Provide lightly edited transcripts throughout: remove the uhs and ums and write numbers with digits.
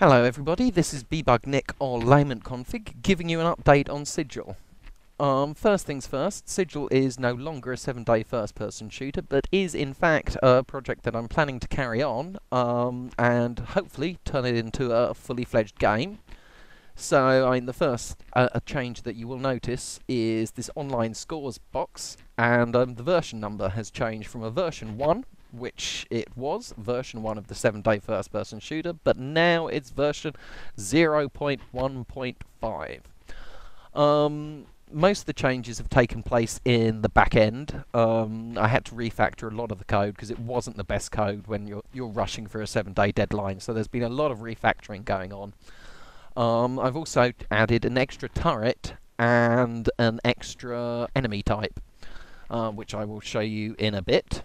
Hello everybody, this is Bebug Nick or Layman Config giving you an update on Sigil. First things first, Sigil is no longer a 7-day first-person shooter, but is in fact a project that I'm planning to carry on and hopefully turn it into a fully fledged game. So, the first a change that you will notice is this online scores box, and the version number has changed from a version 1, which it was, version 1 of the 7-day first-person shooter, but now it's version 0.1.5. Most of the changes have taken place in the back end. I had to refactor a lot of the code because it wasn't the best code when you're rushing for a 7-day deadline, so there's been a lot of refactoring going on. I've also added an extra turret and an extra enemy type, which I will show you in a bit.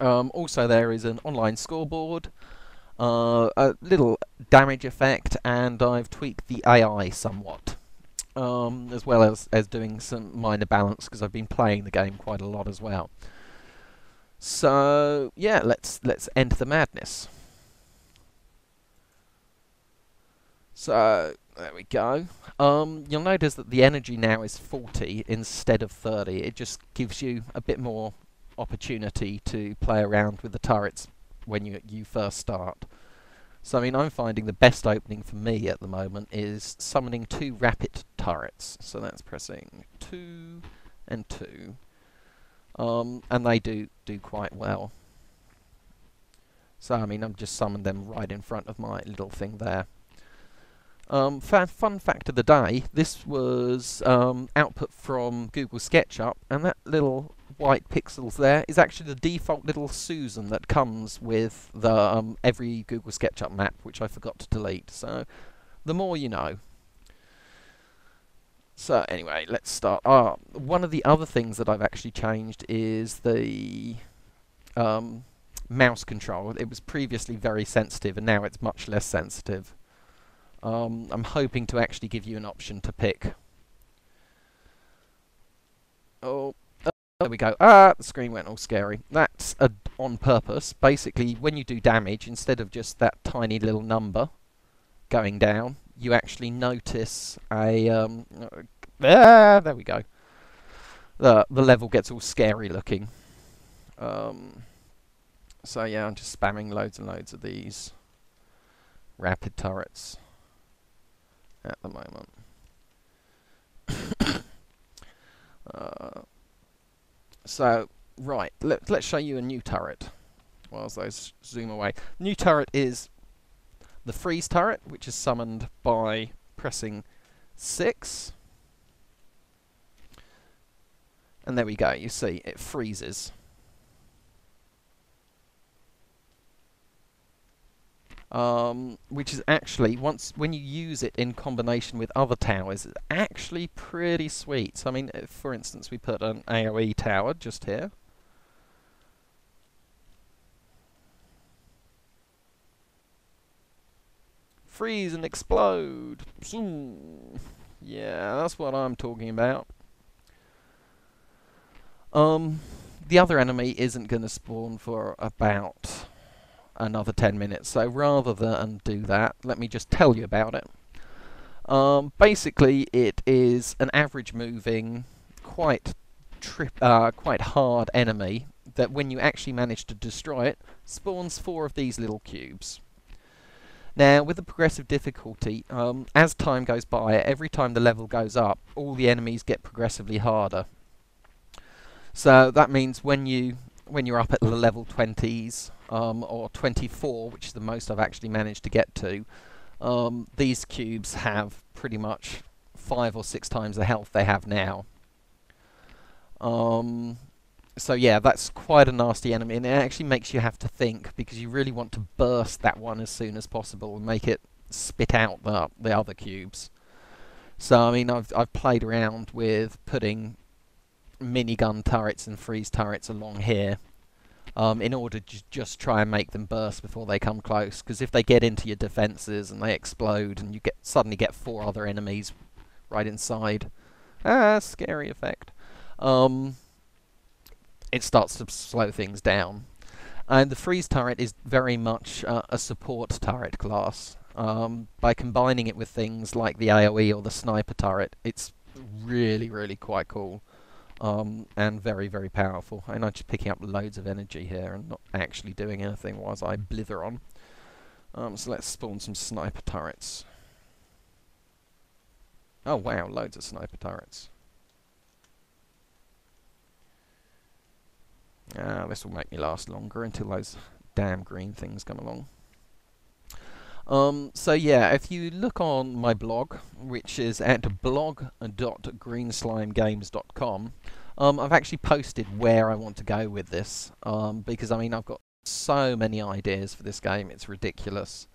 Also there is an online scoreboard, a little damage effect, and I've tweaked the AI somewhat, as well as doing some minor balance because I've been playing the game quite a lot as well. So yeah, let's enter the madness. So there we go. You'll notice that the energy now is 40 instead of 30. It just gives you a bit more opportunity to play around with the turrets when you first start. So I'm finding the best opening for me at the moment is summoning 2 rapid turrets. So that's pressing 2 and 2, and they do quite well. So I've just summoned them right in front of my little thing there. Fun fact of the day, this was output from Google SketchUp, and that little white pixels there is actually the default little Susan that comes with the every Google SketchUp map, which I forgot to delete. So the more you know. So anyway, let's start. One of the other things that I've actually changed is the mouse control. It was previously very sensitive, and now it's much less sensitive. I'm hoping to actually give you an option to pick. Oh, there we go. The screen went all scary. That's on purpose. Basically, when you do damage, instead of just that tiny little number going down, you actually notice a... there we go. The level gets all scary looking. So yeah, I'm just spamming loads and loads of these rapid turrets at the moment. So, right, let's show you a new turret whilst those zoom away. New turret is the freeze turret, which is summoned by pressing 6. And there we go, you see, it freezes. Which is actually, when you use it in combination with other towers, it's actually pretty sweet. So if, for instance, we put an AoE tower just here. Freeze and explode. Zoom. Yeah, that's what I'm talking about. The other enemy isn't going to spawn for about another 10 minutes, so rather than do that, let me just tell you about it. Basically, it is an average moving, quite hard enemy that when you actually manage to destroy it, spawns 4 of these little cubes. Now, with the progressive difficulty, as time goes by, every time the level goes up, all the enemies get progressively harder. So that means when you're up at the level 20s, or 24, which is the most I've actually managed to get to, these cubes have pretty much 5 or 6 times the health they have now. So yeah, that's quite a nasty enemy, and it actually makes you have to think, because you really want to burst that one as soon as possible and make it spit out the other cubes. So I've played around with putting minigun turrets and freeze turrets along here, in order to just try and make them burst before they come close, because if they get into your defences and they explode and you suddenly get 4 other enemies right inside, scary effect, it starts to slow things down. And the freeze turret is very much a support turret class. By combining it with things like the AoE or the sniper turret, it's really, really quite cool. And very, very powerful. And I'm just picking up loads of energy here and not actually doing anything whilst I blither on. So let's spawn some sniper turrets. Oh wow, loads of sniper turrets. This will make me last longer until those damn green things come along. So yeah, if you look on my blog, which is at blog.greenslimegames.com, I've actually posted where I want to go with this, because I mean I've got so many ideas for this game, it's ridiculous.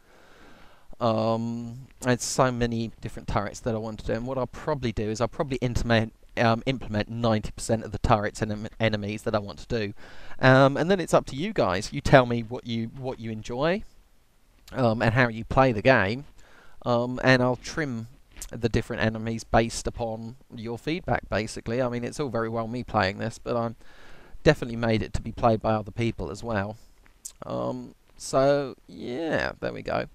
It's so many different turrets that I want to do, and what I'll probably do is I'll probably implement 90% of the turrets and enemies that I want to do, and then it's up to you guys. You tell me what you enjoy, and how you play the game, and I'll trim the different enemies based upon your feedback, basically. I mean, it's all very well me playing this, but I'm definitely made it to be played by other people as well. So yeah, there we go.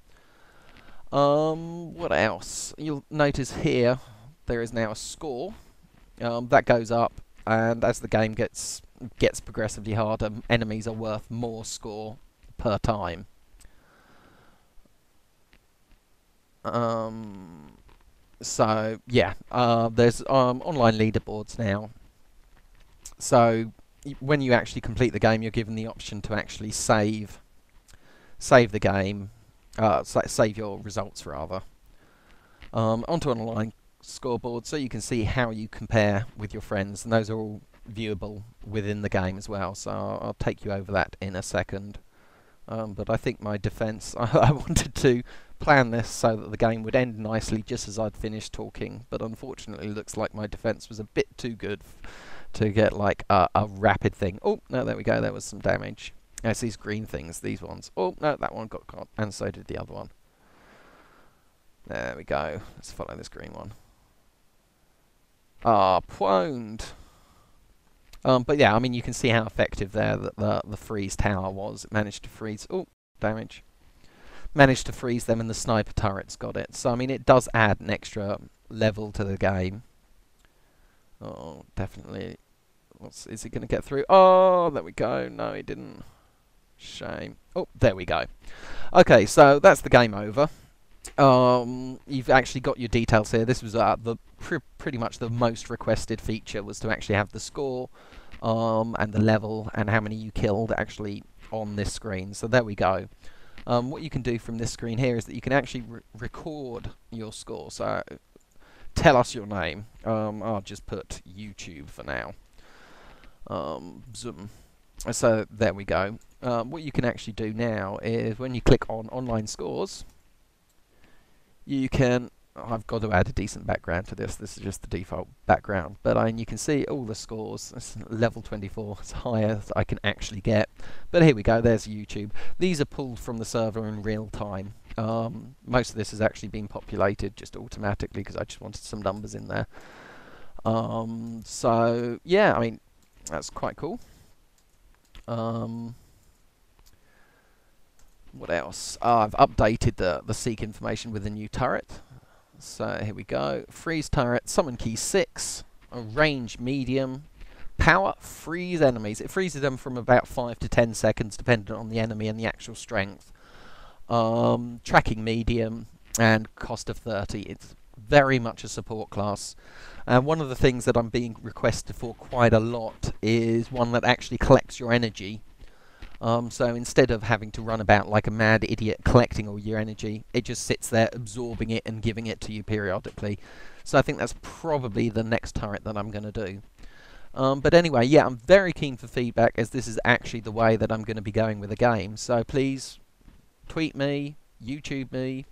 What else? You'll notice here there is now a score that goes up, and as the game gets progressively harder, enemies are worth more score per time. So yeah, there's online leaderboards now. So when you actually complete the game, you're given the option to actually save the game, save your results rather, onto an online scoreboard, so you can see how you compare with your friends, and those are all viewable within the game as well. So I'll take you over that in a second. But I think my defense, I wanted to plan this so that the game would end nicely just as I'd finished talking, but unfortunately it looks like my defense was a bit too good to get like a rapid thing. Oh no, there we go, there was some damage. It's these green things, these ones. Oh no, that one got caught, and so did the other one. There we go, let's follow this green one. Ah, pwned. But yeah, I mean, you can see how effective there that the freeze tower was. It managed to freeze. Oh, damage. Managed to freeze them, and the sniper turrets got it. So I mean, it does add an extra level to the game. Oh, definitely. Is he going to get through? Oh, there we go. No, he didn't. Shame. Oh, there we go. Okay, so that's the game over. You've actually got your details here. This was the pretty much the most requested feature, was to actually have the score, and the level, and how many you killed actually on this screen. So there we go. What you can do from this screen here is that you can actually record your score. So tell us your name. I'll just put YouTube for now. Zoom. So there we go. What you can actually do now is when you click on online scores, you can, I've got to add a decent background to this. This is just the default background, but you can see all the scores. It's level 24, it's higher as I can actually get. But here we go, there's YouTube. These are pulled from the server in real time. Most of this has actually been populated just automatically because I just wanted some numbers in there. So yeah, I mean, that's quite cool. What else? I've updated the seek information with a new turret. So here we go. Freeze turret, summon key 6, a range medium, power, freeze enemies. It freezes them from about 5 to 10 seconds depending on the enemy and the actual strength. Tracking medium, and cost of 30. It's very much a support class. And one of the things that I'm being requested for quite a lot is one that actually collects your energy. So instead of having to run about like a mad idiot collecting all your energy, it just sits there absorbing it and giving it to you periodically. So I think that's probably the next turret that I'm going to do. But anyway, yeah, I'm very keen for feedback, as this is actually the way that I'm going to be going with the game. So please tweet me, YouTube me,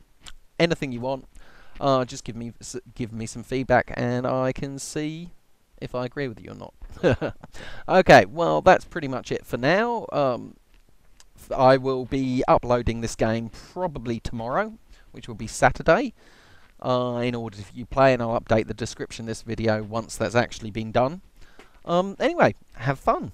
anything you want. Just give me some feedback, and I can see if I agree with you or not. Okay, well, that's pretty much it for now. I will be uploading this game probably tomorrow, which will be Saturday, in order for you play, and I'll update the description of this video once that's actually been done. Anyway, have fun.